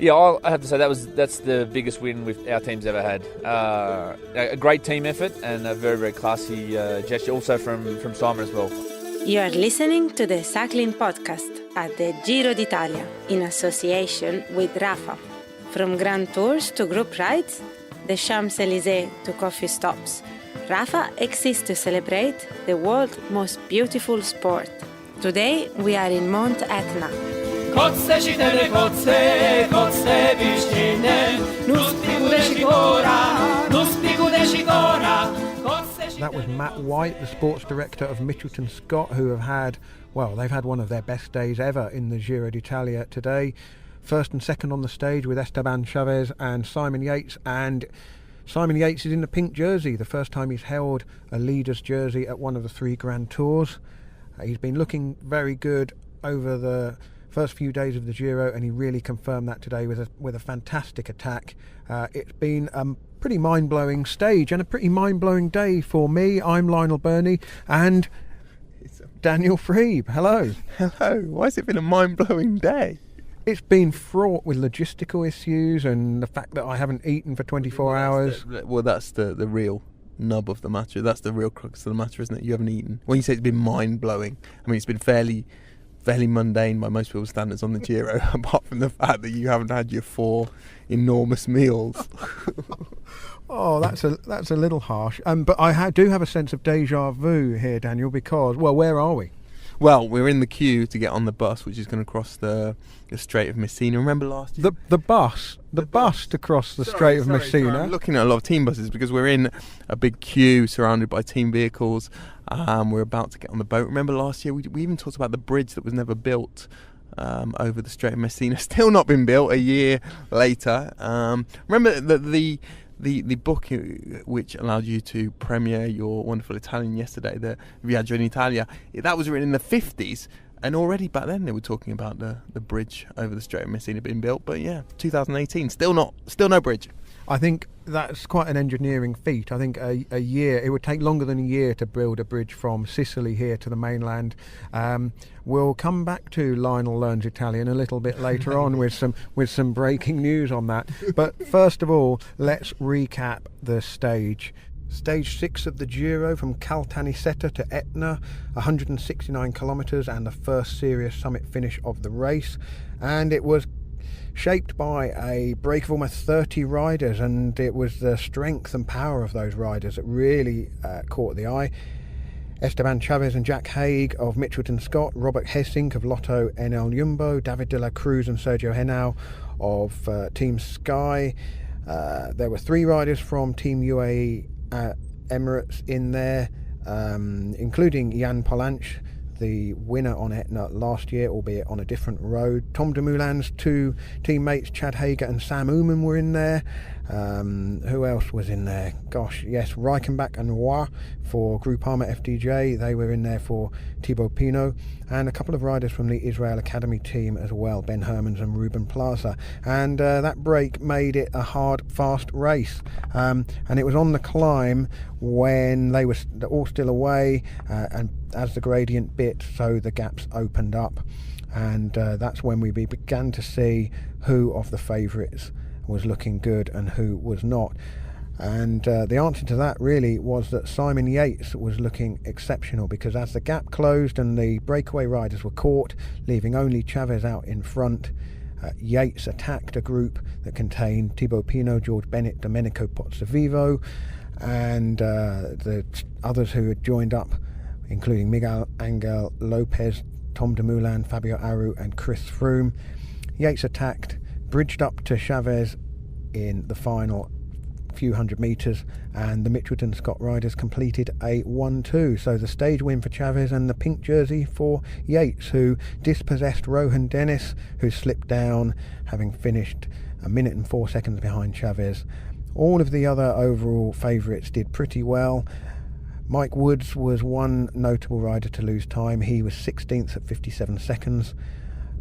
Yeah, I have to say that's the biggest win our team's ever had. A great team effort and a very, very classy gesture, also from Simon as well. You are listening to the Cycling Podcast at the Giro d'Italia in association with Rafa. From Grand Tours to group rides, the Champs-Élysées to coffee stops, Rafa exists to celebrate the world's most beautiful sport. Today we are in Mount Etna. That was Matt White, the sports director of Mitchelton-Scott, who they've had one of their best days ever in the Giro d'Italia today. First and second on the stage with Esteban Chaves and Simon Yates, and Simon Yates is in the pink jersey, the first time he's held a leader's jersey at one of the 3 Grand Tours. He's been looking very good over the first few days of the Giro, and he really confirmed that today with a fantastic attack. It's been a pretty mind-blowing stage and a pretty mind-blowing day for me. I'm Lionel, Birnie, and Daniel Friebe. Hello. Hello. Why has it been a mind-blowing day? It's been fraught with logistical issues and the fact that I haven't eaten for 24 hours. That's the real nub of the matter. That's the real crux of the matter, isn't it? You haven't eaten. When you say it's been mind-blowing, I mean, it's been fairly mundane by most people's standards on the Giro, apart from the fact that you haven't had your 4 enormous meals. Oh, that's a little harsh. But I do have a sense of deja vu here, Daniel, because, well, where are we? Well, we're in the queue to get on the bus, which is going to cross the Strait of Messina. Remember last year? The bus to cross the Strait of Messina. Sorry. I'm looking at a lot of team buses because we're in a big queue surrounded by team vehicles. We're about to get on the boat. Remember last year we even talked about the bridge that was never built over the Strait of Messina. Still not been built a year later. Remember the book which allowed you to premiere your wonderful Italian yesterday, the Viaggio in Italia, that was written in the 50s, and already back then they were talking about the bridge over the Strait of Messina being built. But yeah, 2018, still no bridge. I think that's quite an engineering feat. I think a year, it would take longer than a year to build a bridge from Sicily here to the mainland. We'll come back to Lionel Learns Italian a little bit later on with some breaking news on that. But first of all, let's recap the stage. Stage 6 of the Giro from Caltanissetta to Etna, 169 kilometres and the first serious summit finish of the race. And it was shaped by a break of almost 30 riders, and it was the strength and power of those riders that really caught the eye. Esteban Chaves and Jack Haig of Mitchelton-Scott, Robert Hessink of LottoNL-Jumbo, David de la Cruz and Sergio Henao of Team Sky. There were 3 riders from Team UAE Emirates in there, including Jan Polansch, the winner on Etna last year, albeit on a different road. Tom Dumoulin's 2 teammates, Chad Hager and Sam Oomen, were in there. Who else was in there? Gosh, yes, Reichenbach and Rohan for Groupama FDJ. They were in there for Thibaut Pinot, and a couple of riders from the Israel Academy team as well, Ben Hermans and Ruben Plaza. And that break made it a hard, fast race. And it was on the climb when they were all still away, and as the gradient bit, so the gaps opened up. And that's when we began to see who of the favourites was looking good and who was not. And the answer to that really was that Simon Yates was looking exceptional, because as the gap closed and the breakaway riders were caught, leaving only Chaves out in front, Yates attacked a group that contained Thibaut Pinot, George Bennett, Domenico Pozzovivo, and the others who had joined up, including Miguel Angel Lopez, Tom Dumoulin, Fabio Aru and Chris Froome. Yates attacked, bridged up to Chaves in the final few hundred metres, and the Mitchelton-Scott riders completed a 1-2. So the stage win for Chaves and the pink jersey for Yates, who dispossessed Rohan Dennis, who slipped down, having finished 1 minute and 4 seconds behind Chaves. All of the other overall favourites did pretty well. Mike Woods was one notable rider to lose time. He was 16th at 57 seconds.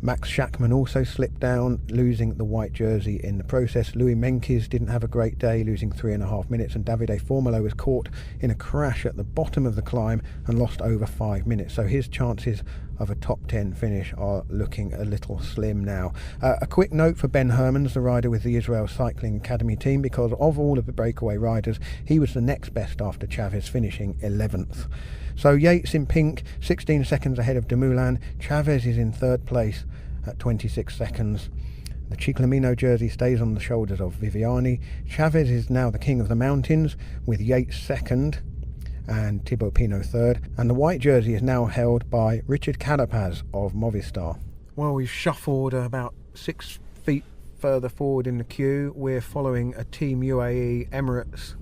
Max Schachmann also slipped down, losing the white jersey in the process. Louis Menkes didn't have a great day, losing 3.5 minutes, and Davide Formolo was caught in a crash at the bottom of the climb and lost over 5 minutes. So his chances of a top 10 finish are looking a little slim now. A quick note for Ben Hermans, the rider with the Israel Cycling Academy team, because of all of the breakaway riders, he was the next best after Chaves, finishing 11th. So Yates in pink, 16 seconds ahead of Dumoulin. Chaves is in third place at 26 seconds. The Ciclamino jersey stays on the shoulders of Viviani. Chaves is now the king of the mountains, with Yates second and Thibaut Pinot third. And the white jersey is now held by Richard Carapaz of Movistar. Well, we've shuffled about 6 feet further forward in the queue. We're following a Team UAE Emirates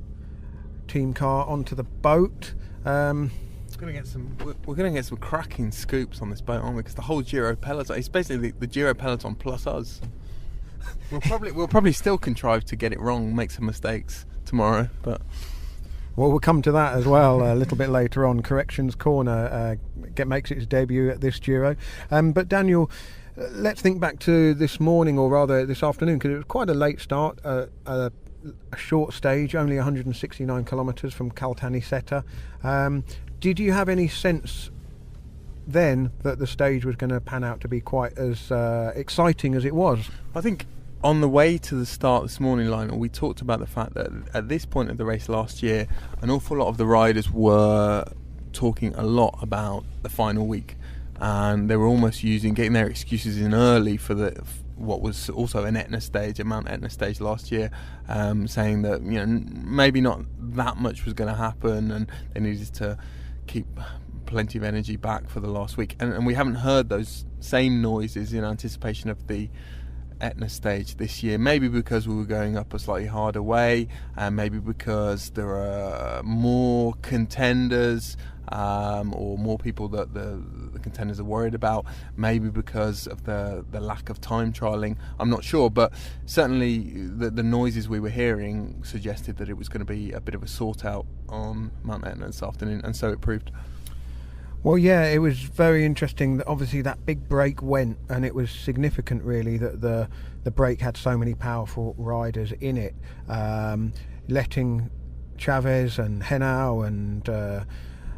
team car onto the boat. We're going to get some cracking scoops on this boat, aren't we? Because the whole Giro peloton, it's basically the Giro peloton plus us. We'll probably still contrive to get it wrong, make some mistakes tomorrow, but well, we'll come to that as well a little bit later on. Corrections Corner makes its debut at this Giro. But Daniel, let's think back to this morning, or rather this afternoon, because it was quite a late start. A short stage, only 169 kilometres from Caltanissetta. Did you have any sense then that the stage was going to pan out to be quite as exciting as it was? I think on the way to the start this morning, Lionel, we talked about the fact that at this point of the race last year, an awful lot of the riders were talking a lot about the final week, and they were almost getting their excuses in early for what was also an Etna stage, a Mount Etna stage last year, saying that maybe not that much was going to happen, and they needed to keep plenty of energy back for the last week. And we haven't heard those same noises in anticipation of the Etna stage this year, maybe because we were going up a slightly harder way, and maybe because there are more contenders, or more people that the contenders are worried about, maybe because of the lack of time trialling. I'm not sure, but certainly the noises we were hearing suggested that it was going to be a bit of a sort out on Mount Etna this afternoon, and so it proved. Well, yeah, it was very interesting that obviously that big break went, and it was significant really that the break had so many powerful riders in it, letting Chaves and Henao and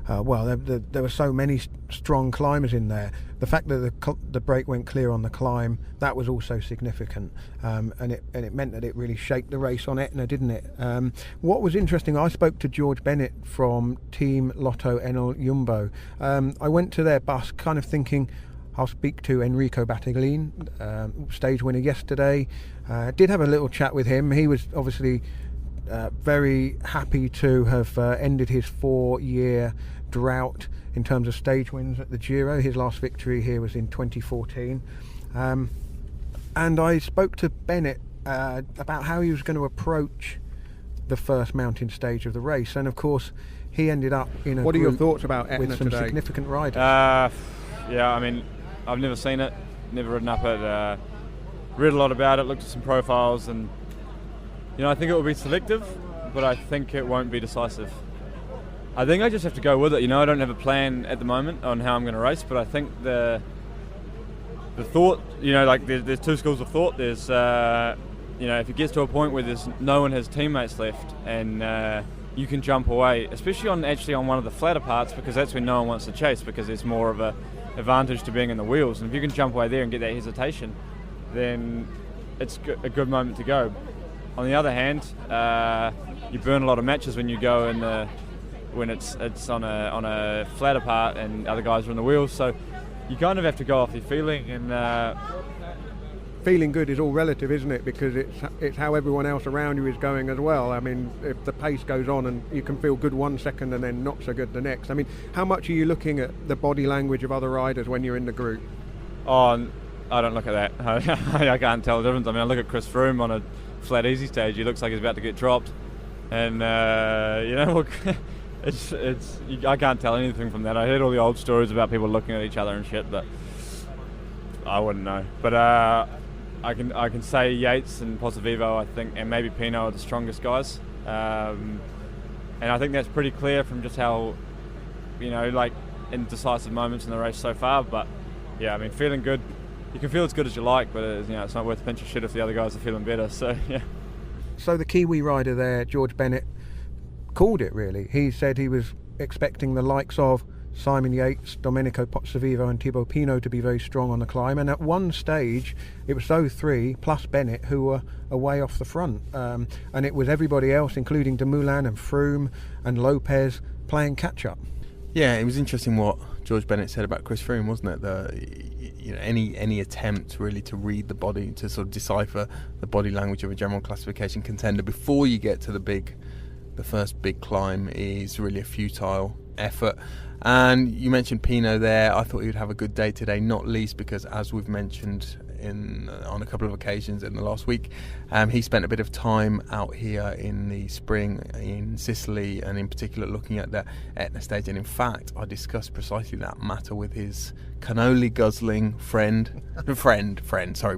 there were so many strong climbers in there. The fact that the break went clear on the climb, that was also significant, and it meant that it really shaped the race on Etna, didn't it? What was interesting, I spoke to George Bennett from Team LottoNL-Jumbo. I went to their bus kind of thinking I'll speak to Enrico Battaglin, stage winner yesterday. Did have a little chat with him. He was obviously very happy to have ended his 4-year drought in terms of stage wins at the Giro. His last victory here was in 2014. And I spoke to Bennett about how he was going to approach the first mountain stage of the race, and of course he ended up in a What are your thoughts about Etna with some today? significant riders? Yeah, I mean, I've never seen it, never ridden up it, read a lot about it, looked at some profiles, and I think it will be selective, but I think it won't be decisive. I think I just have to go with it. I don't have a plan at the moment on how I'm going to race, but I think the thought, there's two schools of thought. There's, if it gets to a point where no one has teammates left, and you can jump away, especially on one of the flatter parts, because that's when no one wants to chase, because there's more of a advantage to being in the wheels. And if you can jump away there and get that hesitation, then it's a good moment to go. On the other hand, you burn a lot of matches when you go when it's on a flatter part and other guys are on the wheels. So you kind of have to go off your feeling, and Feeling good is all relative, isn't it? Because it's how everyone else around you is going as well. I mean, if the pace goes on and you can feel good 1 second and then not so good the next. I mean, how much are you looking at the body language of other riders when you're in the group? Oh, I don't look at that. I can't tell the difference. I mean, I look at Chris Froome on a flat easy stage. He looks like he's about to get dropped, and I can't tell anything from that. I heard all the old stories about people looking at each other and shit, but I wouldn't know. But I can say Yates and Pozzovivo, I think, and maybe Pinot are the strongest guys, and I think that's pretty clear from just how in decisive moments in the race so far. But yeah, I mean, feeling good. you can feel as good as you like, but it's not worth a pinch of shit if the other guys are feeling better. So yeah. So the Kiwi rider there, George Bennett, called it really. He said he was expecting the likes of Simon Yates, Domenico Pozzovivo and Thibaut Pinot to be very strong on the climb, and at one stage it was those three plus Bennett who were away off the front, and it was everybody else including Dumoulin and Froome and Lopez playing catch up. Yeah, it was interesting what George Bennett said about Chris Froome, wasn't it? Any attempt really to read the body, to sort of decipher the body language of a general classification contender before you get to the first big climb is really a futile effort. And you mentioned Pinot there. I thought he would have a good day today, not least because, as we've mentioned on a couple of occasions in the last week, he spent a bit of time out here in the spring in Sicily, and in particular looking at the Etna stage. And in fact, I discussed precisely that matter with his cannoli guzzling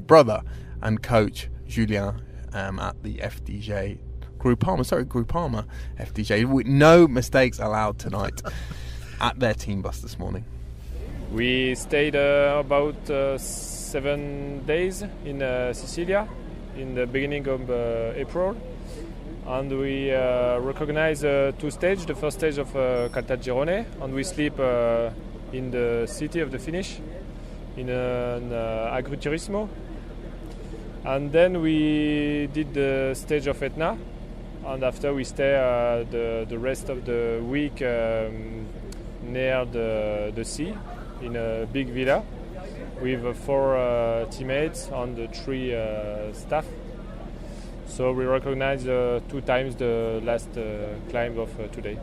brother and coach Julien at the FDJ Groupama FDJ. With no mistakes allowed tonight at their team bus this morning. We stayed about 7 days in Sicily in the beginning of April, and we recognize two stages. The first stage of Caltagirone, and we sleep in the city of the finish in an agriturismo, and then we did the stage of Etna, and after we stay the rest of the week near the sea in a big villa with 4 teammates and 3 staff. So we recognize 2 times the last climb of today.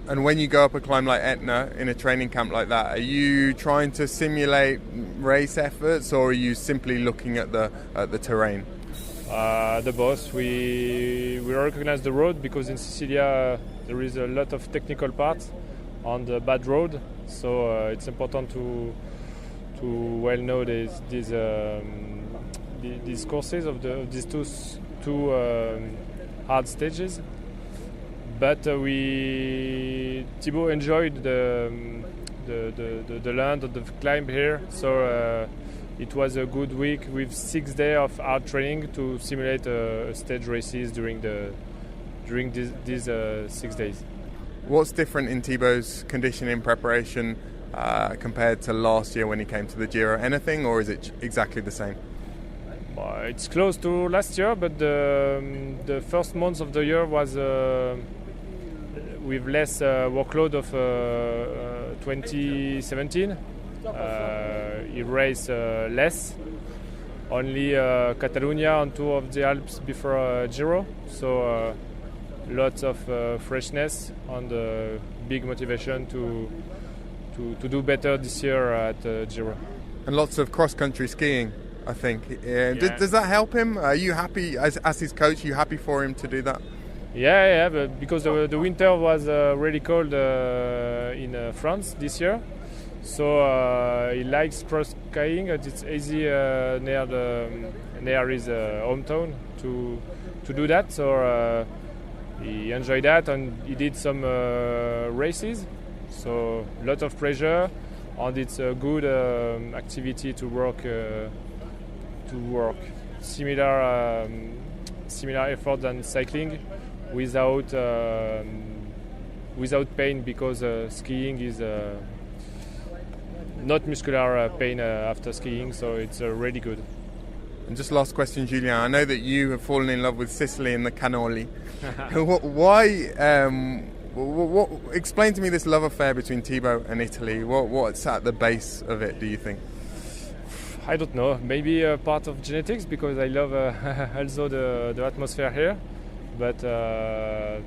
And when you go up a climb like Etna in a training camp like that, are you trying to simulate race efforts, or are you simply looking at the terrain? The boss. We recognize the road because in Sicily there is a lot of technical parts on the bad road, so it's important to well know these courses of these two hard stages. But Thibaut enjoyed the land of the climb here, so it was a good week with 6 days of hard training to simulate stage races during these 6 days. What's different in Thibaut's conditioning preparation compared to last year when he came to the Giro? Anything, or is it exactly the same? It's close to last year, but the first months of the year was with less workload of 2017. He raced less, only Catalonia and 2 of the Alps before Giro, so lots of freshness and big motivation to do better this year at Giro. And lots of cross-country skiing, I think. Yeah. Does that help him? Are you happy, as his coach, are you happy for him to do that? Yeah, but because the winter was really cold in France this year, so he likes cross skiing. It's easy near his hometown to do that. So he enjoyed that, and he did some races. So a lot of pressure, and it's a good activity to work similar effort than cycling without pain, because skiing is not muscular pain after skiing, so it's really good. And just last question, Julien. I know that you have fallen in love with Sicily and the cannoli. Why? What? Explain to me this love affair between Thibaut and Italy. What's at the base of it, do you think? I don't know. Maybe a part of genetics, because I love also the atmosphere here. But the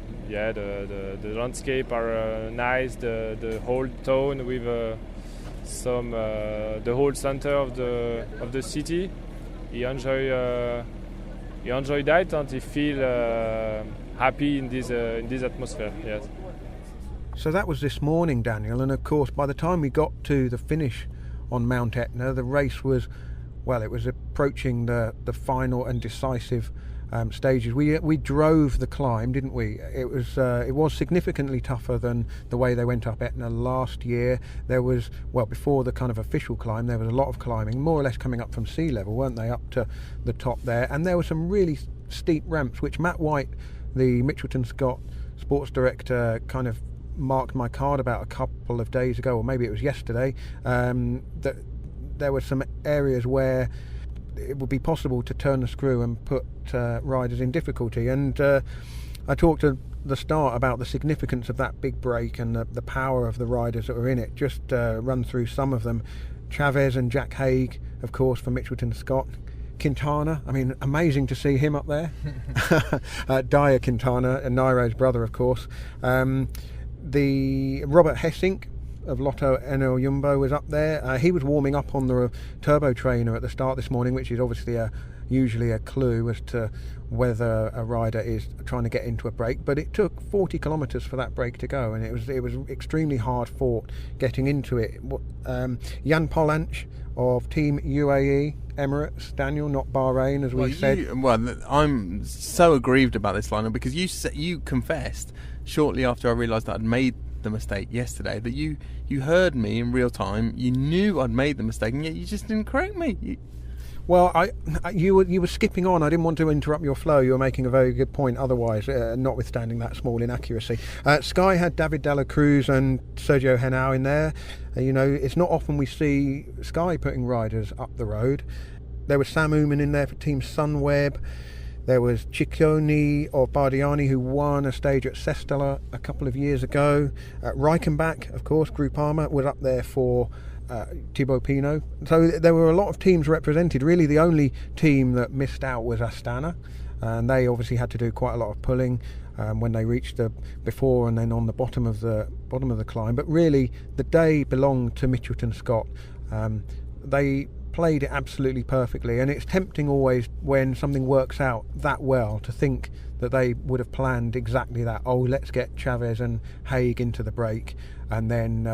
landscape are nice. The whole town with the whole center of the city. He enjoy that, and he feel happy in this atmosphere. Yes. So that was this morning, Daniel, and of course by the time we got to the finish on Mount Etna, the race was, well, it was approaching the final and decisive stages. We drove the climb, didn't we? It was significantly tougher than the way they went up Etna last year. There was, well, before the kind of official climb, there was a lot of climbing, more or less coming up from sea level, weren't they, up to the top there? And there were some really steep ramps, which Matt White, the Mitchelton-Scott sports director, kind of marked my card about a couple of days ago, or maybe it was yesterday, that there were some areas where it would be possible to turn the screw and put riders in difficulty. And I talked at the start about the significance of that big break and the power of the riders that were in it. Just run through some of them. Chaves and Jack Haig, of course, for Mitchelton-Scott. Quintana, I mean, amazing to see him up there. Dyer Quintana, and Nairo's brother, of course. The Robert Hessink of LottoNL-Jumbo was up there. He was warming up on the turbo trainer at the start this morning, which is obviously usually a clue as to whether a rider is trying to get into a break. But it took 40 kilometres for that break to go, and it was extremely hard fought getting into it. Jan Polanc of Team UAE Emirates, Daniel, not Bahrain, as we said. I'm so aggrieved about this, Lionel, because you confessed shortly after I realised that I'd made the mistake yesterday that you heard me in real time. You knew I'd made the mistake, and yet you just didn't correct me. You were skipping on. I didn't want to interrupt your flow. You were making a very good point otherwise, notwithstanding that small inaccuracy. Sky had David Dela Cruz and Sergio Henao in there. It's not often we see Sky putting riders up the road. There was Sam Ooman in there for Team Sunweb. There was Ciccone of Bardiani, who won a stage at Sestola a couple of years ago. Reichenbach, of course, Groupama, was up there for Thibaut Pinot. So there were a lot of teams represented. Really, the only team that missed out was Astana, and they obviously had to do quite a lot of pulling when they reached the before and then on the bottom of the climb. But really, the day belonged to Mitchelton-Scott. They played it absolutely perfectly, and it's tempting always when something works out that well to think that they would have planned exactly that. Oh, let's get Chaves and Haig into the break, and then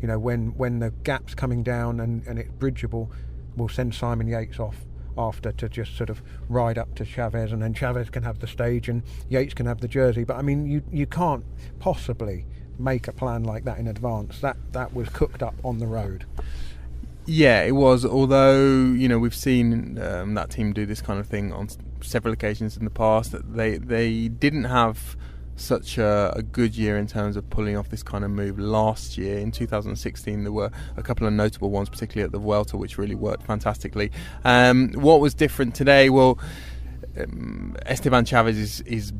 when the gap's coming down and it's bridgeable, we'll send Simon Yates off after to just sort of ride up to Chaves, and then Chaves can have the stage and Yates can have the jersey. But I mean, you can't possibly make a plan like that in advance. That was cooked up on the road. Yeah, it was, although we've seen that team do this kind of thing on several occasions in the past. That they didn't have such a good year in terms of pulling off this kind of move last year. In 2016 there were a couple of notable ones, particularly at the Vuelta, which really worked fantastically. What was different today? Well, Esteban Chaves is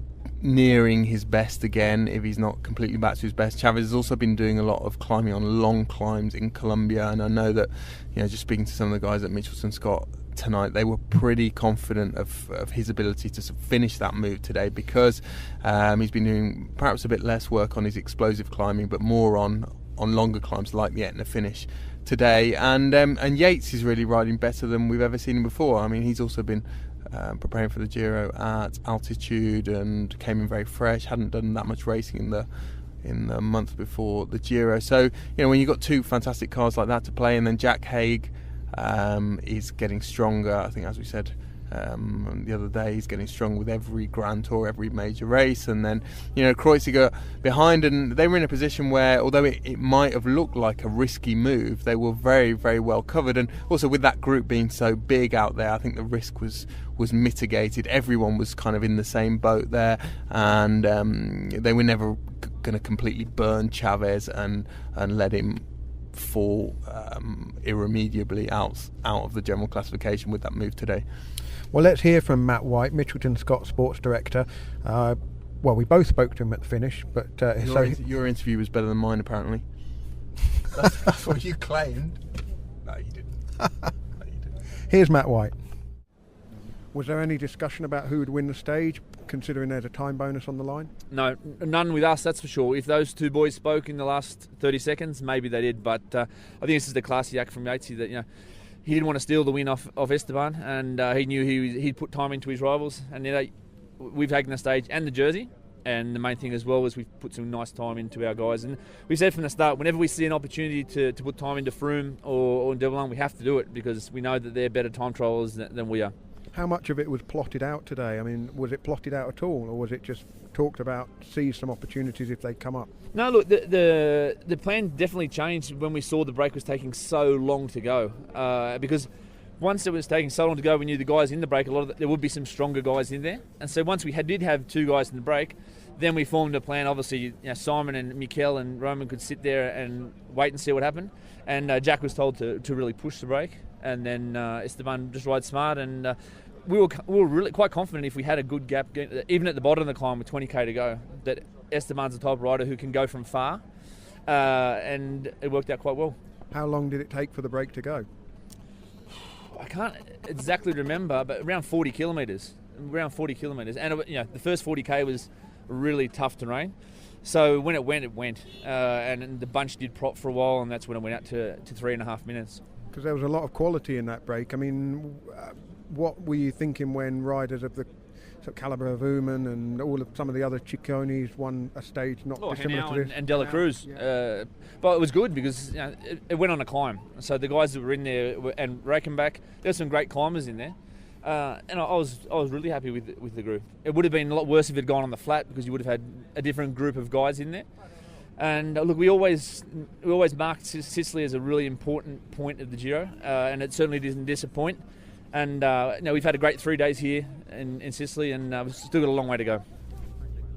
nearing his best again, if he's not completely back to his best. Chaves has also been doing a lot of climbing on long climbs in Colombia, and I know that just speaking to some of the guys at Mitchelton-Scott tonight, they were pretty confident of his ability to finish that move today, because he's been doing perhaps a bit less work on his explosive climbing, but more on longer climbs like the Etna finish today. And Yates is really riding better than we've ever seen him before. I mean, he's also been preparing for the Giro at altitude and came in very fresh. Hadn't done that much racing in the month before the Giro. So when you've got two fantastic cars like that to play, and then Jack Haig is getting stronger. I think, as we said the other day, he's getting stronger with every Grand Tour, every major race. And then Kreuziger behind, and they were in a position where, although it might have looked like a risky move, they were very, very well covered. And also with that group being so big out there, I think the risk was mitigated. Everyone was kind of in the same boat there, and they were never going to completely burn Chaves and let him fall irremediably out of the general classification with that move today. Well, let's hear from Matt White, Mitchelton-Scott sports director. We both spoke to him at the finish, but your interview was better than mine, apparently. That's what you claimed. No, you didn't. Here's Matt White. Was there any discussion about who would win the stage, considering there's a time bonus on the line? No, none with us, that's for sure. If those two boys spoke in the last 30 seconds, maybe they did. But I think this is the classy act from Yatesy that he didn't want to steal the win off Esteban, and he knew he'd put time into his rivals. And we've taken the stage and the jersey. And the main thing as well is we've put some nice time into our guys. And we said from the start, whenever we see an opportunity to put time into Froome or Dumoulin, we have to do it, because we know that they're better time trials than we are. How much of it was plotted out today? I mean, was it plotted out at all, or was it just talked about, seize some opportunities if they come up? No, look, the plan definitely changed when we saw the break was taking so long to go. Because once it was taking so long to go, we knew the guys in the break, there would be some stronger guys in there. And so once we did have 2 guys in the break, then we formed a plan. Obviously, Simon and Mikel and Rohan could sit there and wait and see what happened. And Jack was told to really push the break. And then Esteban just ride smart. And we were really quite confident if we had a good gap, even at the bottom of the climb with 20k to go, that Esteban's the type of rider who can go from far. And it worked out quite well. How long did it take for the break to go? I can't exactly remember, but around 40 kilometres. And the first 40k was really tough terrain. So when it went. And the bunch did prop for a while, and that's when it went out to 3.5 minutes. Because there was a lot of quality in that break. I mean, what were you thinking when riders of the calibre of Uman and some of the other Ciccones won a stage not dissimilar to this? And Dela Cruz. Yeah. But it was good because it went on a climb. So the guys that were in there, and Reichenbach, there's some great climbers in there. And I was really happy with the group. It would have been a lot worse if it had gone on the flat, because you would have had a different group of guys in there. And look, we always marked Sicily as a really important point of the Giro, and it certainly didn't disappoint. And we've had a great 3 days here in Sicily, and we've still got a long way to go.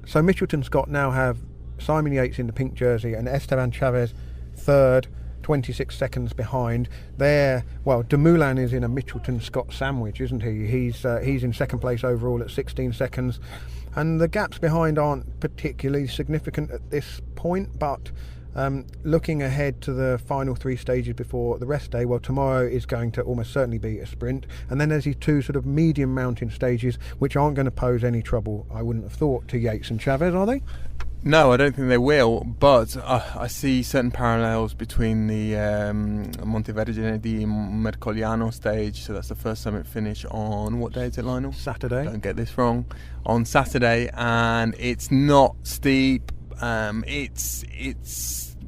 So Mitchelton-Scott now have Simon Yates in the pink jersey and Esteban Chaves third, 26 seconds behind. Dumoulin is in a Mitchelton-Scott sandwich, isn't he? He's in second place overall at 16 seconds. And the gaps behind aren't particularly significant at this point, but looking ahead to the final 3 stages before the rest day, tomorrow is going to almost certainly be a sprint. And then there's these 2 sort of medium mountain stages, which aren't going to pose any trouble, I wouldn't have thought, to Yates and Chaves, are they? No, I don't think they will, but I see certain parallels between the Montevergine di Mercogliano stage, so that's the first summit finish on, what day is it, Lionel? Saturday. Don't get this wrong. On Saturday, and it's not steep. It's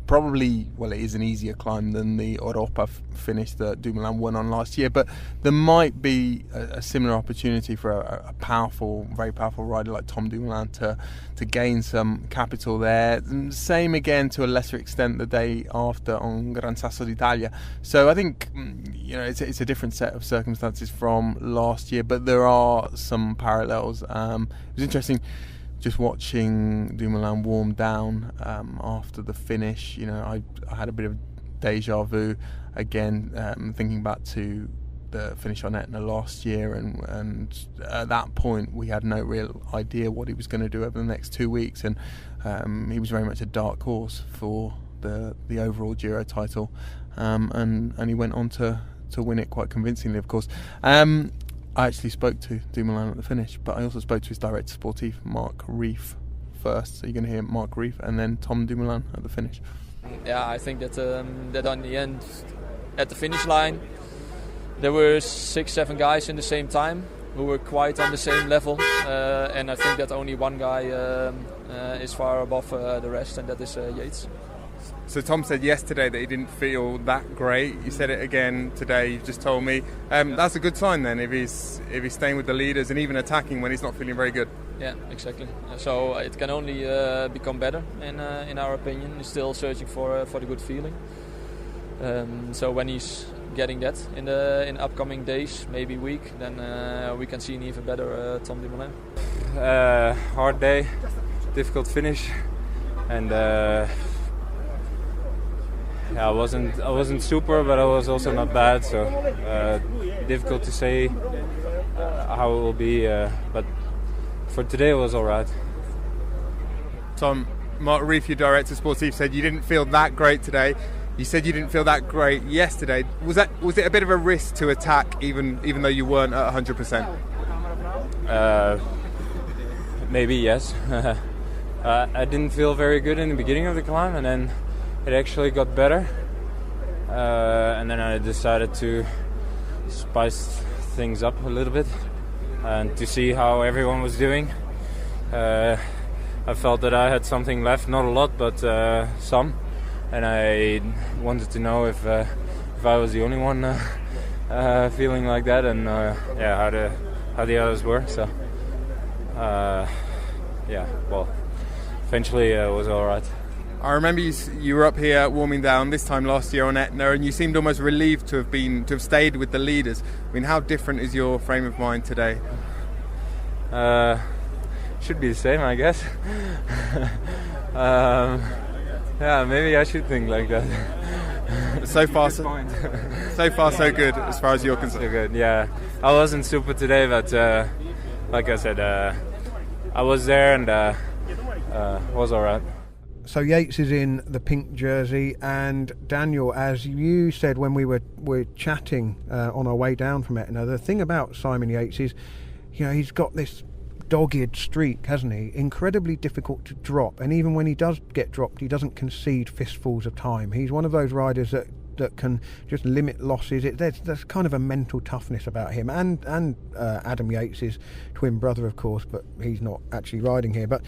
probably, it is an easier climb than the Europa finish that Dumoulin won on last year, but there might be a similar opportunity for a powerful, very powerful rider like Tom Dumoulin to gain some capital there. Same again to a lesser extent the day after on Gran Sasso d'Italia. So I think it's a different set of circumstances from last year, but there are some parallels. It was interesting just watching Dumoulin warm down after the finish. I had a bit of deja vu again, thinking back to the finish on Etna last year, and at that point we had no real idea what he was going to do over the next 2 weeks, and he was very much a dark horse for the overall Giro title, and he went on to win it quite convincingly, of course. I actually spoke to Dumoulin at the finish, but I also spoke to his director sportif, Mark Reef, first. So you're going to hear Mark Reef and then Tom Dumoulin at the finish. Yeah, I think that on the end, at the finish line, there were 6-7 guys in the same time who were quite on the same level, and I think that only one guy is far above the rest, and that is Yates. So Tom said yesterday that he didn't feel that great. You said it again today. You just told me that's a good sign then if he's staying with the leaders and even attacking when he's not feeling very good. Yeah, exactly. So it can only become better in our opinion. He's still searching for the good feeling. So when he's getting that in upcoming days, maybe week, then we can see an even better Tom Dumoulin. Hard day, difficult finish, and. I wasn't super, but I was also not bad, so difficult to say how it will be, but for today it was alright. Tom, Mark Reef, your director sportif, said you didn't feel that great today. You said you didn't feel that great yesterday. Was it a bit of a risk to attack even though you weren't at 100%? Maybe yes. I didn't feel very good in the beginning of the climb, and then it actually got better, and then I decided to spice things up a little bit and to see how everyone was doing. I felt that I had something left, not a lot, but some, and I wanted to know if I was the only one feeling like that, and I had how the others were. So eventually it was all right. I remember you were up here warming down this time last year on Etna, and you seemed almost relieved to have stayed with the leaders. I mean, how different is your frame of mind today? Should be the same, I guess. Maybe I should think like that. So far, so good as far as you're concerned. So good, yeah. I wasn't super today, but like I said, I was there and was all right. So Yates is in the pink jersey, and Daniel, as you said when we were chatting on our way down from Etna, the thing about Simon Yates is, he's got this dogged streak, hasn't he? Incredibly difficult to drop, and even when he does get dropped, he doesn't concede fistfuls of time. He's one of those riders that can just limit losses. There's kind of a mental toughness about him, and Adam Yates, his twin brother, of course, but he's not actually riding here. But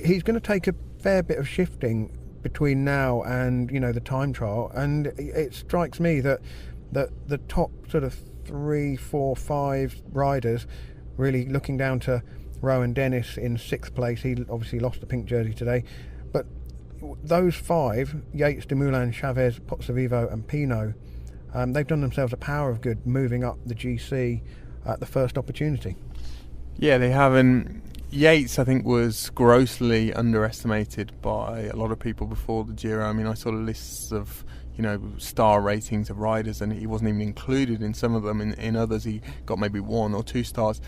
he's going to take a fair bit of shifting between now and the time trial, and it strikes me that the top sort of 3, 4, 5 riders, really looking down to Rohan Dennis in 6th place. He obviously lost the pink jersey today, but those 5, Yates, Dumoulin, Chaves, Pozzovivo and Pinot, they've done themselves a power of good moving up the GC at the first opportunity. Yeah, they have, and Yates, I think, was grossly underestimated by a lot of people before the Giro. I mean, I saw lists of star ratings of riders, and he wasn't even included in some of them. In others, he got maybe 1 or 2 stars.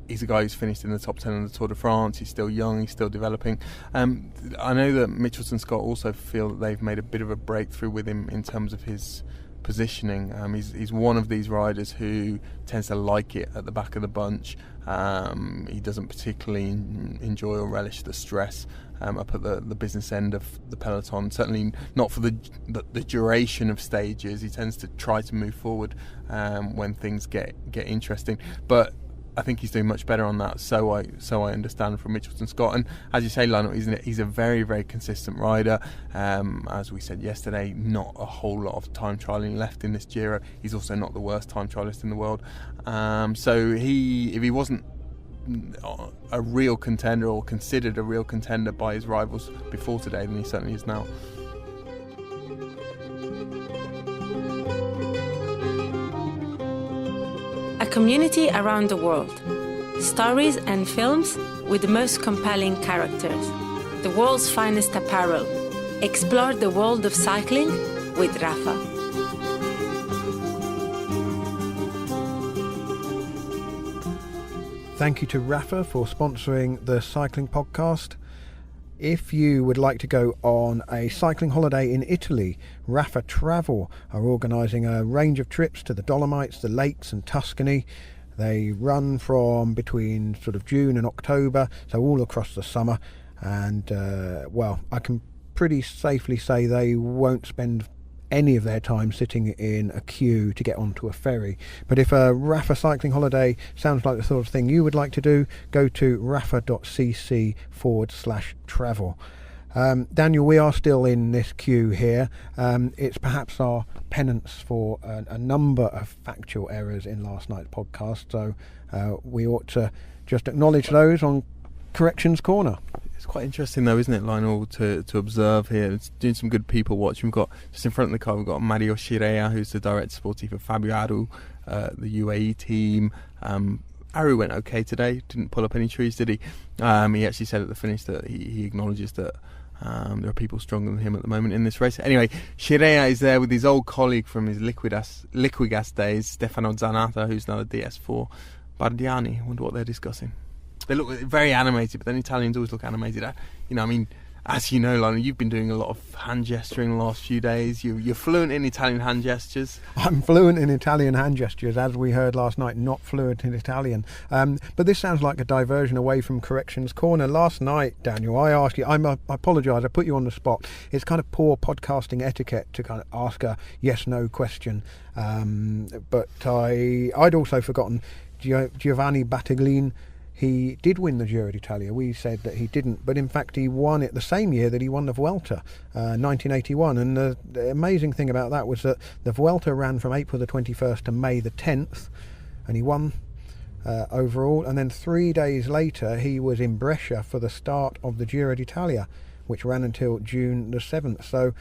He's a guy who's finished in the top 10 of the Tour de France. He's still young, he's still developing. I know that Mitchelton-Scott also feel that they've made a bit of a breakthrough with him in terms of his positioning. He's one of these riders who tends to like it at the back of the bunch. He doesn't particularly enjoy or relish the stress up at the business end of the peloton, certainly not for the duration of stages. He tends to try to move forward when things get interesting, but I think he's doing much better on that, so I understand from Mitchelton-Scott. And as you say, Lionel, he's a very, very consistent rider. As we said yesterday, not a whole lot of time trialling left in this Giro. He's also not the worst time trialist in the world. So if he wasn't a real contender, or considered a real contender by his rivals before today, then he certainly is now. A community around the world. Stories and films with the most compelling characters. The world's finest apparel. Explore the world of cycling with Rafa. Thank you to Rafa for sponsoring the cycling podcast. If you would like to go on a cycling holiday in Italy, Rafa Travel are organising a range of trips to the Dolomites, the Lakes and Tuscany. They run from between sort of June and October, so all across the summer. And, I can pretty safely say they won't spend any of their time sitting in a queue to get onto a ferry. But if a Rafa cycling holiday sounds like the sort of thing you would like to do, go to rafa.cc/travel. Daniel, we are still in this queue here. It's perhaps our penance for a number of factual errors in last night's podcast, so we ought to just acknowledge those on Corrections Corner. It's quite interesting though, isn't it, Lionel, to observe here. It's doing some good people watching. We've got, just in front of the car, we've got Mario Scirea, who's the director sportif for Fabio Aru, the UAE team. Aru went okay today, didn't pull up any trees, did he? He actually said at the finish that he acknowledges that there are people stronger than him at the moment in this race. Anyway, Scirea is there with his old colleague from his Liquigas days, Stefano Zanata, who's now the DS4. Bardiani, I wonder what they're discussing. They look very animated, but then Italians always look animated. As you know, Lionel, you've been doing a lot of hand gesturing the last few days. You're fluent in Italian hand gestures. I'm fluent in Italian hand gestures, as we heard last night, not fluent in Italian. But this sounds like a diversion away from Corrections Corner. Last night, Daniel, I asked you, I apologise, I put you on the spot. It's kind of poor podcasting etiquette to kind of ask a yes-no question. But I'd also forgotten Giovanni Battaglin. He did win the Giro d'Italia. We said that he didn't, but in fact he won it the same year that he won the Vuelta, 1981. And the amazing thing about that was that the Vuelta ran from April the 21st to May the 10th, and he won overall. And then 3 days later, he was in Brescia for the start of the Giro d'Italia, which ran until June the 7th. So,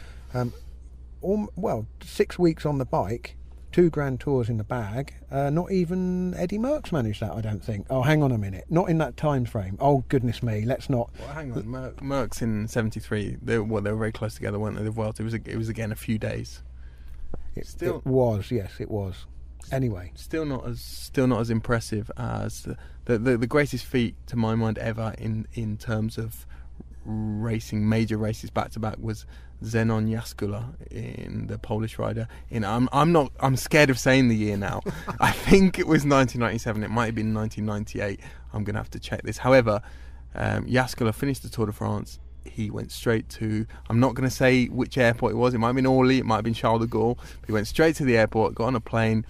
6 weeks on the bike, 2 Grand Tours in the bag. Not even Eddie Merckx managed that, I don't think. Oh, hang on a minute. Not in that time frame. Oh, goodness me. Let's not. Well, hang on. Merckx in 73. They were very close together, weren't they? The Vuelta. It was again a few days. It was. Yes, it was. Anyway, still not as impressive as the greatest feat to my mind ever in terms of racing major races back to back was Zenon Jaskula in the Polish rider. I'm scared of saying the year now. I think it was 1997. It might have been 1998. I'm going to have to check this. However, Jaskula finished the Tour de France. He went straight to, I'm not going to say which airport it was. It might have been Orly, it might have been Charles de Gaulle. But he went straight to the airport, got on a plane,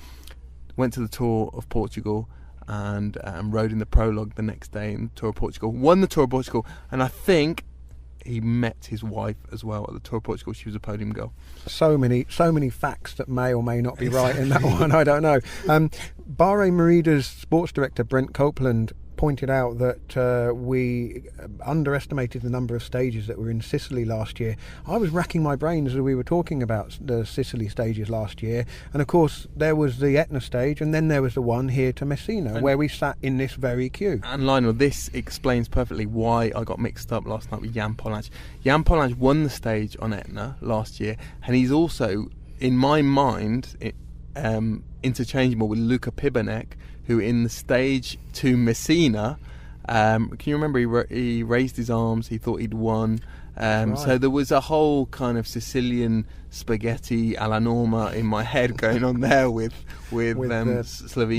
went to the Tour of Portugal, and rode in the prologue the next day in the Tour of Portugal. Won the Tour of Portugal, and I think he met his wife as well at the Tour of Portugal. She was a podium girl. So many facts that may or may not be right in that one. I don't know. Bahrain Merida's sports director Brent Copeland pointed out that we underestimated the number of stages that were in Sicily last year. I was racking my brains as we were talking about the Sicily stages last year, and of course there was the Etna stage, and then there was the one here to Messina, where we sat in this very queue. And Lionel, this explains perfectly why I got mixed up last night with Jan Poláš. Jan Poláš won the stage on Etna last year, and he's also, in my mind, interchangeable with Luka Pibanek, who in the stage to Messina, can you remember he raised his arms, he thought he'd won. Right. So there was a whole kind of Sicilian spaghetti alla Norma in my head going on there with Slovenians,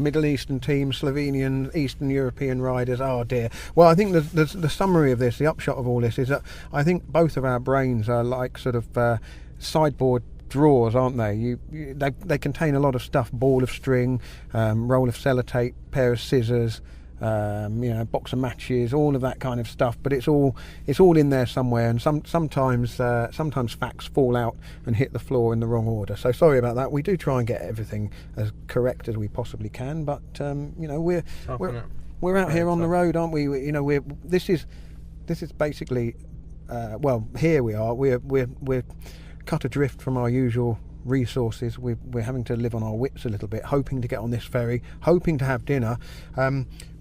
Middle Eastern team, Slovenian, Eastern European riders. Oh dear. Well, I think the summary of this, the upshot of all this, is that I think both of our brains are like sort of sideboard drawers, aren't they? They contain a lot of stuff: ball of string, roll of sellotape, pair of scissors, box of matches, all of that kind of stuff. But it's all in there somewhere, and sometimes facts fall out and hit the floor in the wrong order. So sorry about that. We do try and get everything as correct as we possibly can, but we're out here on the road, aren't we? This is basically here we are. We're cut adrift from our usual resources. We're having to live on our wits a little bit, hoping to get on this ferry, hoping to have dinner.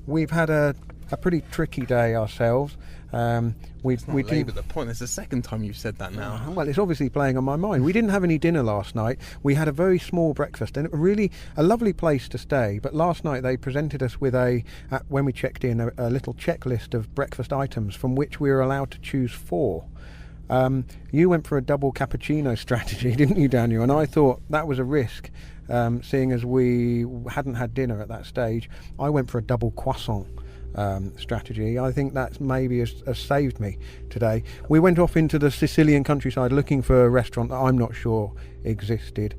We've had a pretty tricky day ourselves. We didn't. At the point, it's the second time you've said that now. Well, it's obviously playing on my mind. We didn't have any dinner last night. We had a very small breakfast, and really a lovely place to stay. But last night they presented us with when we checked in, a little checklist of breakfast items from which we were allowed to choose 4. You went for a double cappuccino strategy, didn't you, Daniel? And I thought that was a risk, seeing as we hadn't had dinner at that stage. I went for a double croissant strategy. I think that maybe has saved me today. We went off into the Sicilian countryside looking for a restaurant that I'm not sure existed.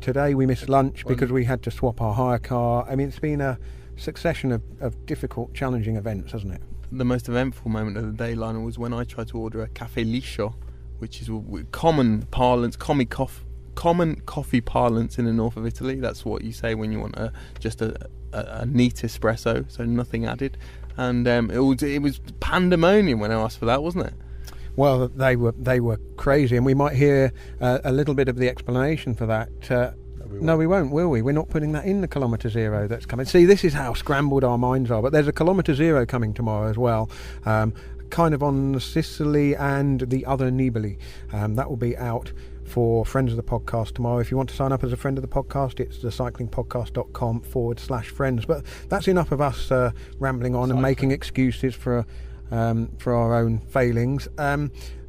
Today we missed lunch because we had to swap our hire car. I mean, it's been a succession of difficult, challenging events, hasn't it? The most eventful moment of the day, Lionel, was when I tried to order a caffè liscio, which is common coffee parlance in the north of Italy. That's what you say when you want just a neat espresso, so nothing added. And it was pandemonium when I asked for that, wasn't it? Well, they were crazy, and we might hear a little bit of the explanation for that. No, we won't, will we? We're not putting that in the Kilometre Zero that's coming. See, this is how scrambled our minds are. But there's a Kilometre Zero coming tomorrow as well, kind of on Sicily and the other Nibali. That will be out for friends of the podcast tomorrow. If you want to sign up as a friend of the podcast, it's thecyclingpodcast.com/friends. But that's enough of us rambling on and making excuses for our own failings.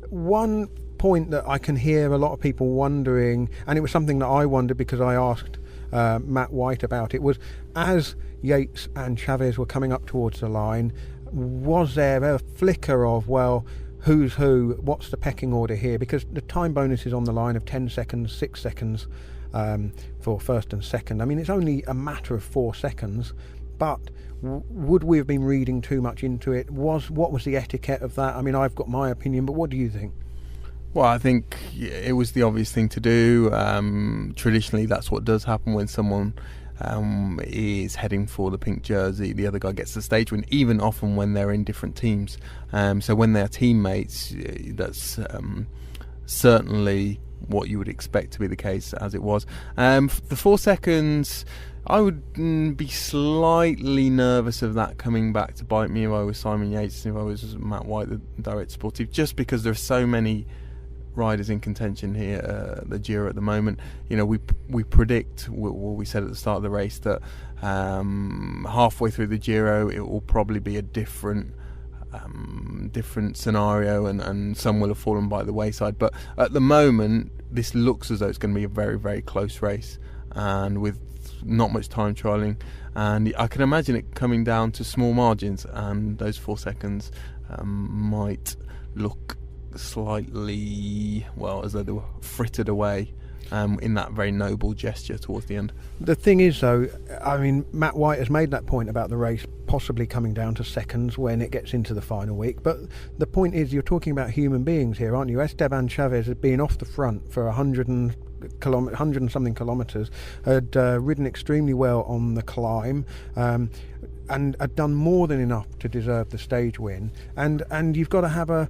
One point that I can hear a lot of people wondering, and it was something that I wondered because I asked Matt White about it, was as Yates and Chaves were coming up towards the line, was there a flicker of, well, who's who, what's the pecking order here? Because the time bonus is on the line of 10 seconds, 6 seconds for first and second. I mean, it's only a matter of 4 seconds, but would we have been reading too much into it? What was the etiquette of that? I mean, I've got my opinion, but what do you think? Well, I think it was the obvious thing to do. Traditionally, that's what does happen when someone is heading for the pink jersey. The other guy gets the stage win, even often when they're in different teams. So when they're teammates, that's certainly what you would expect to be the case, as it was. The 4 seconds, I would be slightly nervous of that coming back to bite me if I was Simon Yates and if I was Matt White, the Direct Sportive, just because there are so many riders in contention here at the Giro at the moment. You know, we predict what we said at the start of the race, that halfway through the Giro it will probably be a different scenario, and some will have fallen by the wayside. But at the moment, this looks as though it's going to be a very, very close race, and with not much time trialling, and I can imagine it coming down to small margins, and those 4 seconds might look slightly, well, as though they were frittered away in that very noble gesture towards the end. The thing is, though, I mean, Matt White has made that point about the race possibly coming down to seconds when it gets into the final week, but the point is, you're talking about human beings here, aren't you? Esteban Chaves has been off the front for 100 and something kilometres, had ridden extremely well on the climb, and had done more than enough to deserve the stage win, and you've got to have a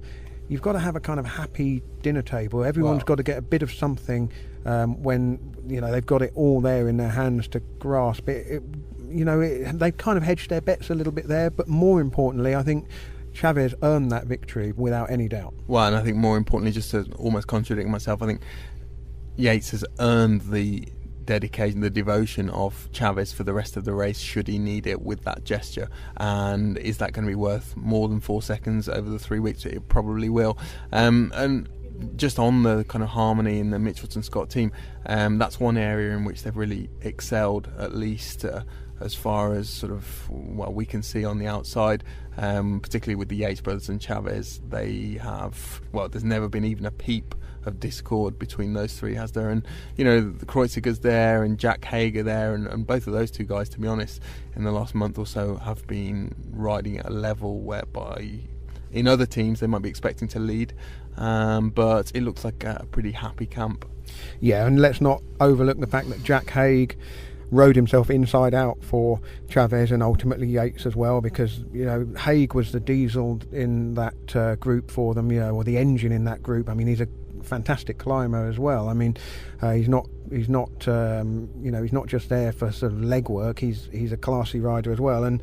kind of happy dinner table. Everyone's got to get a bit of something when, you know, they've got it all there in their hands to grasp. They've kind of hedged their bets a little bit there, but more importantly, I think Chaves earned that victory without any doubt. Well, and I think more importantly, just to almost contradict myself, I think Yates has earned the dedication, the devotion of Chaves for the rest of the race, should he need it, with that gesture. And is that going to be worth more than 4 seconds over the 3 weeks? It probably will. And just on the kind of harmony in the Mitchelton-Scott team, that's one area in which they've really excelled, at least as far as sort of what we can see on the outside, particularly with the Yates brothers and Chaves. They have, well, there's never been even a peep of discord between those three, has there? And, you know, the Kreuziger's there and Jack Haig are there, and both of those two guys, to be honest, in the last month or so have been riding at a level whereby in other teams they might be expecting to lead, but it looks like a pretty happy camp. Yeah, and let's not overlook the fact that Jack Haig rode himself inside out for Chaves and ultimately Yates as well, because, you know, Haig was the diesel in that group for them, you know, or the engine in that group. I mean, he's a fantastic climber as well. I mean, he's not just there for sort of legwork. He's a classy rider as well, and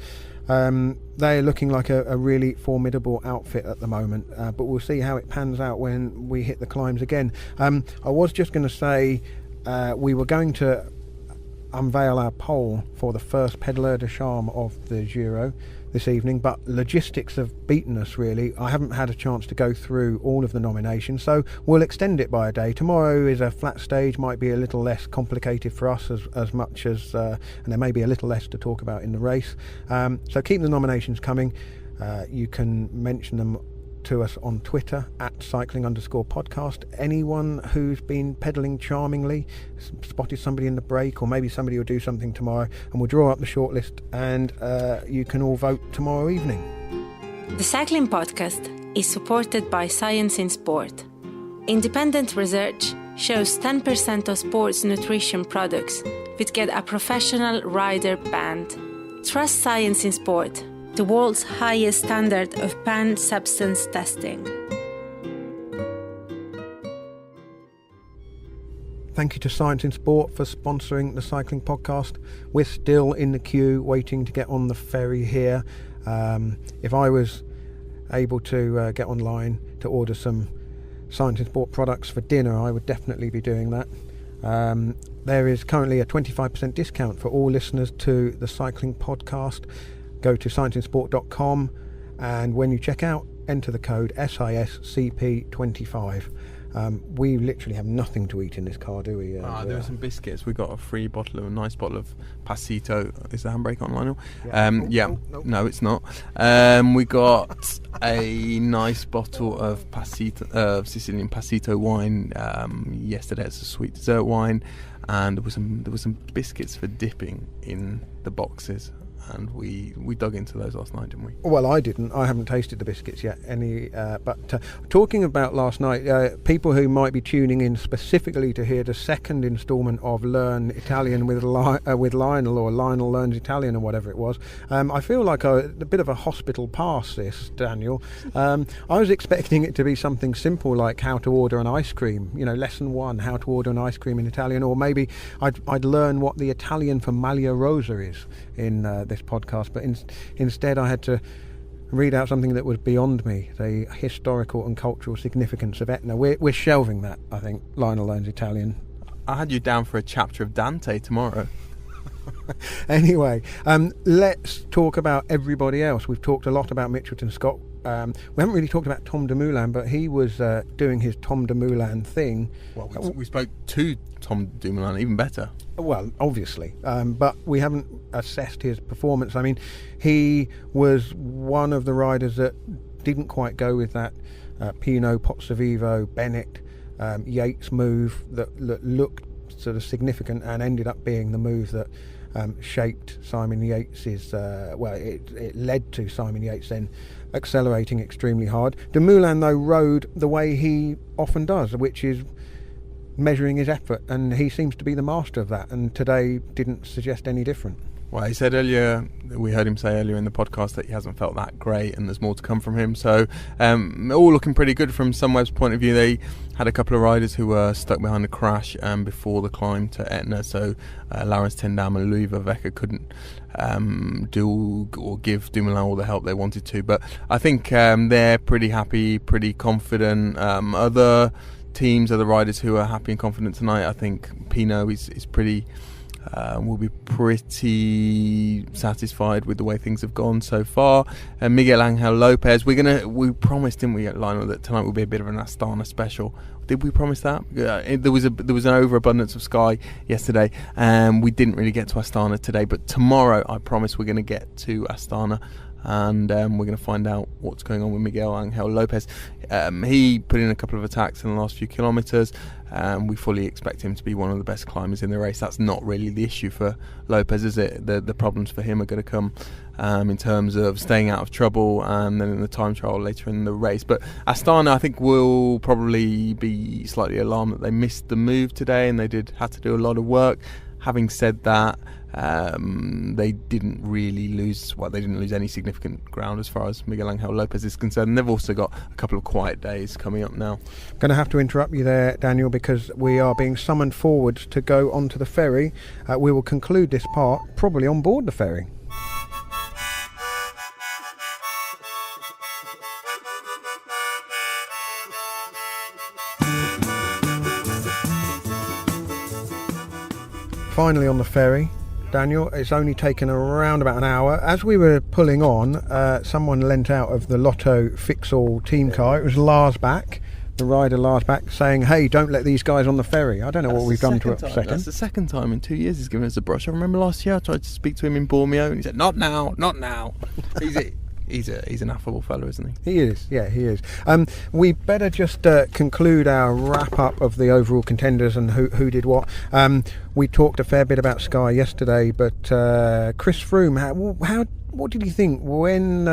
they're looking like a really formidable outfit at the moment. But we'll see how it pans out when we hit the climbs again. I was just going to say we were going to unveil our poll for the first Pedlar de Charme of the Giro this evening, but logistics have beaten us, really. I haven't had a chance to go through all of the nominations, so we'll extend it by a day. Tomorrow is a flat stage, might be a little less complicated for us as much as, and there may be a little less to talk about in the race. So keep the nominations coming. You can mention them to us on Twitter at cycling_podcast. Anyone who's been pedalling charmingly, spotted somebody in the break, or maybe somebody will do something tomorrow, and we'll draw up the shortlist, and you can all vote tomorrow evening. The Cycling Podcast is supported by Science in Sport. Independent research shows 10% of sports nutrition products would get a professional rider banned. Trust Science in Sport, the world's highest standard of banned substance testing. Thank you to Science in Sport for sponsoring the Cycling Podcast. We're still in the queue waiting to get on the ferry here. If I was able to get online to order some Science in Sport products for dinner, I would definitely be doing that. There is currently a 25% discount for all listeners to the Cycling Podcast. Go to scienceinsport.com, and when you check out, enter the code SISCP25. We literally have nothing to eat in this car, do we? There are some biscuits. We got a nice bottle of Pasito. Is the handbrake on, Lionel? Nope. No, it's not. We got a nice bottle of Pasito, Sicilian Pasito wine yesterday. It's a sweet dessert wine, and there were some biscuits for dipping in the boxes. and we dug into those last night, didn't we? Well, I didn't. I haven't tasted the biscuits yet. But talking about last night, people who might be tuning in specifically to hear the second instalment of Learn Italian with Lionel, or Lionel Learns Italian, or whatever it was, I feel like a bit of a hospital pass, this, Daniel. I was expecting it to be something simple like how to order an ice cream, lesson 1, how to order an ice cream in Italian, or maybe I'd learn what the Italian for Maglia Rosa is in this podcast, but instead I had to read out something that was beyond me, the historical and cultural significance of Etna. We're shelving that, I think. Lionel Learns Italian. I had you down for a chapter of Dante tomorrow. Anyway, let's talk about everybody else. We've talked a lot about Mitchelton-Scott. We haven't really talked about Tom Dumoulin, but he was doing his Tom Dumoulin thing. Well, we spoke to Tom Dumoulin, even better. Well, obviously, but we haven't assessed his performance. I mean, he was one of the riders that didn't quite go with that Pinot, Pozzovivo, Bennett, Yates move that looked sort of significant and ended up being the move that shaped Simon Yates's. It led to Simon Yates then accelerating extremely hard. Dumoulin, though, rode the way he often does, which is measuring his effort, and he seems to be the master of that, and today didn't suggest any different. Well, he said earlier, we heard him say earlier in the podcast that he hasn't felt that great and there's more to come from him. So all looking pretty good from Sunweb's point of view. They had a couple of riders who were stuck behind the crash before the climb to Etna. So Laurens Tendam and Louis Vervecke couldn't do or give Dumoulin all the help they wanted to. But I think they're pretty happy, pretty confident. Other teams, other riders who are happy and confident tonight, I think Pinot is pretty... will be pretty satisfied with the way things have gone so far. Miguel Angel Lopez, we promised, didn't we, at Lionel, that tonight will be a bit of an Astana special. Did we promise that? There was an overabundance of Sky yesterday, and we didn't really get to Astana today. But tomorrow, I promise, we're going to get to Astana, and we're going to find out what's going on with Miguel Angel Lopez. He put in a couple of attacks in the last few kilometres. We fully expect him to be one of the best climbers in the race. That's not really the issue for Lopez, is it? The problems for him are going to come in terms of staying out of trouble and then in the time trial later in the race. But Astana, I think, will probably be slightly alarmed that they missed the move today and they had to do a lot of work. Having said that, they didn't really lose. Well, they didn't lose any significant ground as far as Miguel Angel Lopez is concerned. And they've also got a couple of quiet days coming up now. I'm going to have to interrupt you there, Daniel, because we are being summoned forward to go onto the ferry. We will conclude this part probably on board the ferry. Finally on the ferry, Daniel. It's only taken around about an hour. As we were pulling on, someone leant out of the Lotto Fix-All team car. It was Lars Back, the rider Lars Back, saying, "Hey, don't let these guys on the ferry." I don't know what we've done to upset him. That's the second time in 2 years he's given us a brush. I remember last year I tried to speak to him in Bormio and he said, "Not now, not now." He's an affable fellow, isn't he? He is, yeah, he is. We better just conclude our wrap-up of the overall contenders and who did what. We talked a fair bit about Sky yesterday, but Chris Froome, what did you think? When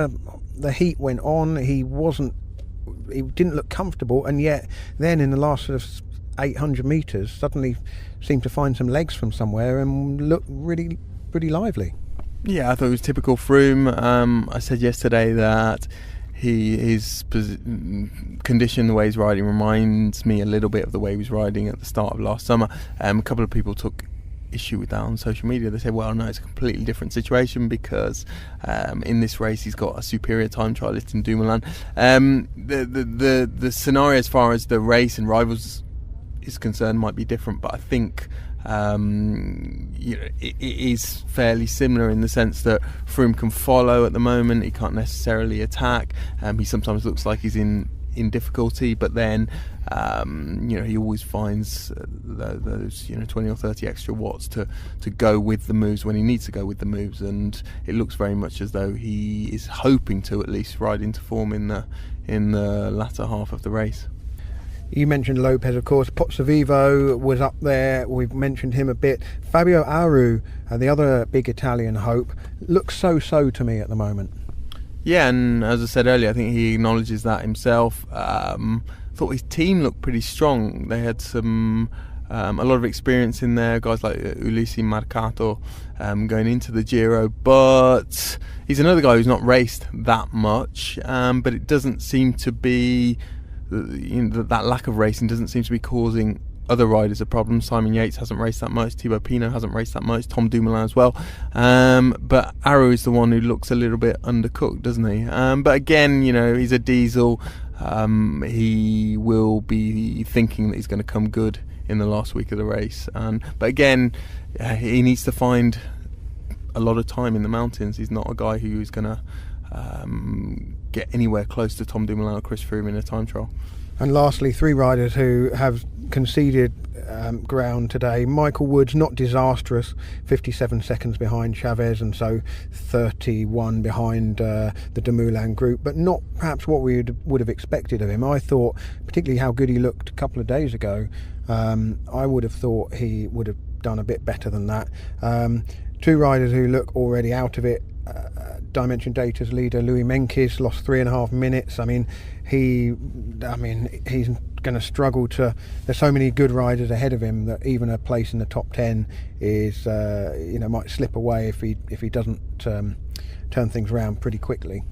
the heat went on, he didn't look comfortable, and yet then in the last sort of 800 metres, suddenly seemed to find some legs from somewhere and looked really pretty lively. Yeah, I thought it was typical Froome. I said yesterday that his condition, the way he's riding, reminds me a little bit of the way he was riding at the start of last summer. A couple of people took issue with that on social media. They said, well, no, it's a completely different situation because in this race he's got a superior time trialist in Dumoulin. The scenario as far as the race and rivals is concerned might be different, but I think it is fairly similar in the sense that Froome can follow at the moment. He can't necessarily attack. He sometimes looks like he's in difficulty, but then he always finds those 20 or 30 extra watts to go with the moves when he needs to go with the moves, and it looks very much as though he is hoping to at least ride into form in the latter half of the race. You mentioned Lopez, of course. Pozzovivo was up there. We've mentioned him a bit. Fabio Aru, the other big Italian hope, looks so to me at the moment. Yeah, and as I said earlier, I think he acknowledges that himself. Thought his team looked pretty strong. They had some a lot of experience in there, guys like Ulisi Marcato going into the Giro, but he's another guy who's not raced that much, but it doesn't seem to be, that lack of racing doesn't seem to be causing other riders a problem. Simon Yates hasn't raced that much, Thibaut Pinot hasn't raced that much, Tom Dumoulin as well, but Aru is the one who looks a little bit undercooked, doesn't he? But again, he's a diesel. He will be thinking that he's going to come good in the last week of the race, but again, he needs to find a lot of time in the mountains. He's not a guy who's going to get anywhere close to Tom Dumoulin or Chris Froome in a time trial. And lastly, 3 riders who have conceded ground today. Michael Woods, not disastrous, 57 seconds behind Chaves, and so 31 behind the Dumoulin group, but not perhaps what we would have expected of him. I thought, particularly how good he looked a couple of days ago, I would have thought he would have done a bit better than that. 2 riders who look already out of it. Dimension Data's leader Louis Menkes lost 3.5 minutes. He's going to struggle to. There's so many good riders ahead of him that even a place in the top 10 is might slip away if he doesn't turn things around pretty quickly.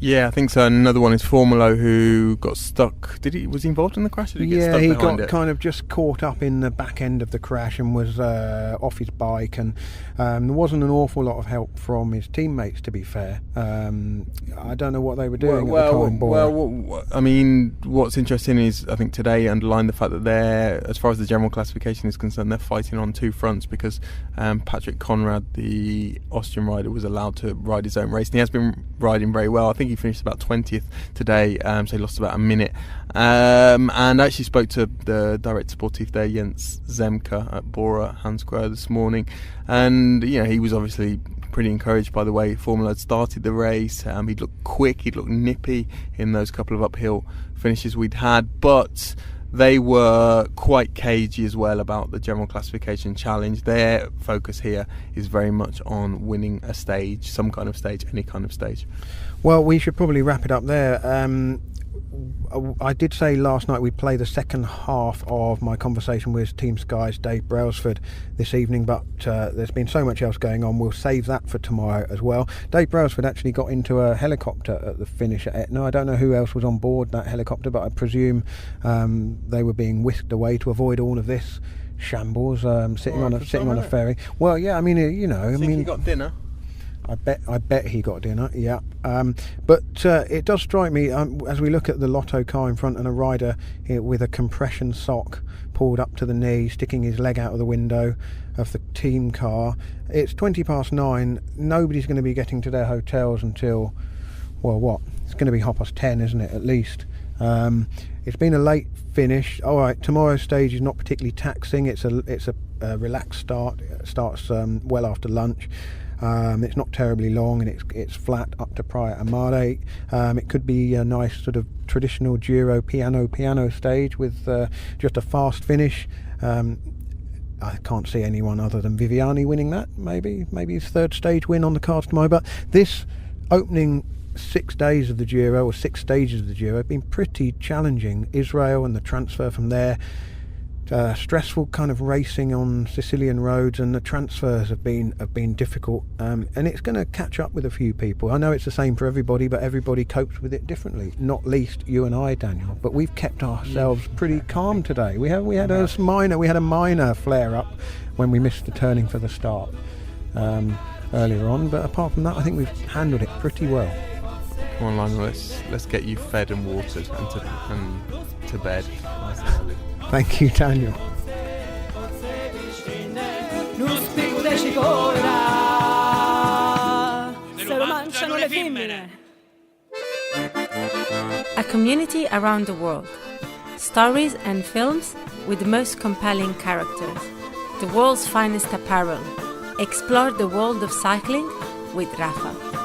Yeah, I think so. Another one is Formulo, who got stuck. Was he involved in the crash? Or did he get stuck he behind got it? kind of just caught up in the back end of the crash and was off his bike, and there wasn't an awful lot of help from his teammates, to be fair. I don't know what they were doing at the time. What's interesting is, I think today underlined the fact that they're, as far as the general classification is concerned, they're fighting on 2 fronts, because Patrick Conrad, the Austrian rider, was allowed to ride his own race, and he has been riding very well. I think he finished about 20th today, so he lost about a minute. And I actually spoke to the director sportif there, Jens Zemke, at Bora Hansgrohe this morning, and he was obviously pretty encouraged by the way Formula had started the race. He'd looked quick, he'd looked nippy in those couple of uphill finishes we'd had, but they were quite cagey as well about the general classification challenge. Their focus here is very much on winning a stage, some kind of stage, any kind of stage. Well, we should probably wrap it up there. I did say last night we'd play the second half of my conversation with Team Sky's Dave Brailsford this evening, but there's been so much else going on, we'll save that for tomorrow as well. Dave Brailsford actually got into a helicopter at the finish at Etna. I don't know who else was on board that helicopter, but I presume they were being whisked away to avoid all of this shambles, sitting on a ferry. Well, yeah, He got dinner. I bet he got dinner, yeah. But it does strike me, as we look at the Lotto car in front and a rider here with a compression sock pulled up to the knee, sticking his leg out of the window of the team car. It's 9:20. Nobody's going to be getting to their hotels until, it's going to be 10:30, isn't it, at least? It's been a late finish. All right, tomorrow's stage is not particularly taxing. It's a relaxed start. It starts well after lunch. It's not terribly long, and it's flat up to Praia Amare. It could be a nice sort of traditional Giro piano stage with just a fast finish. I can't see anyone other than Viviani winning that. Maybe his 3rd stage win on the cards tomorrow. But this opening 6 days of the Giro, or 6 stages of the Giro, have been pretty challenging. Israel and the transfer from there. Stressful kind of racing on Sicilian roads, and the transfers have been difficult, and it's going to catch up with a few people. I know it's the same for everybody, but everybody copes with it differently, not least you and I, Daniel. But we've kept ourselves pretty calm today. We had a minor flare up when we missed the turning for the start earlier on, but apart from that, I think we've handled it pretty well. Come on, Lionel, let's get you fed and watered and to bed. Thank you, Daniel. A community around the world. Stories and films with the most compelling characters. The world's finest apparel. Explore the world of cycling with Rafa.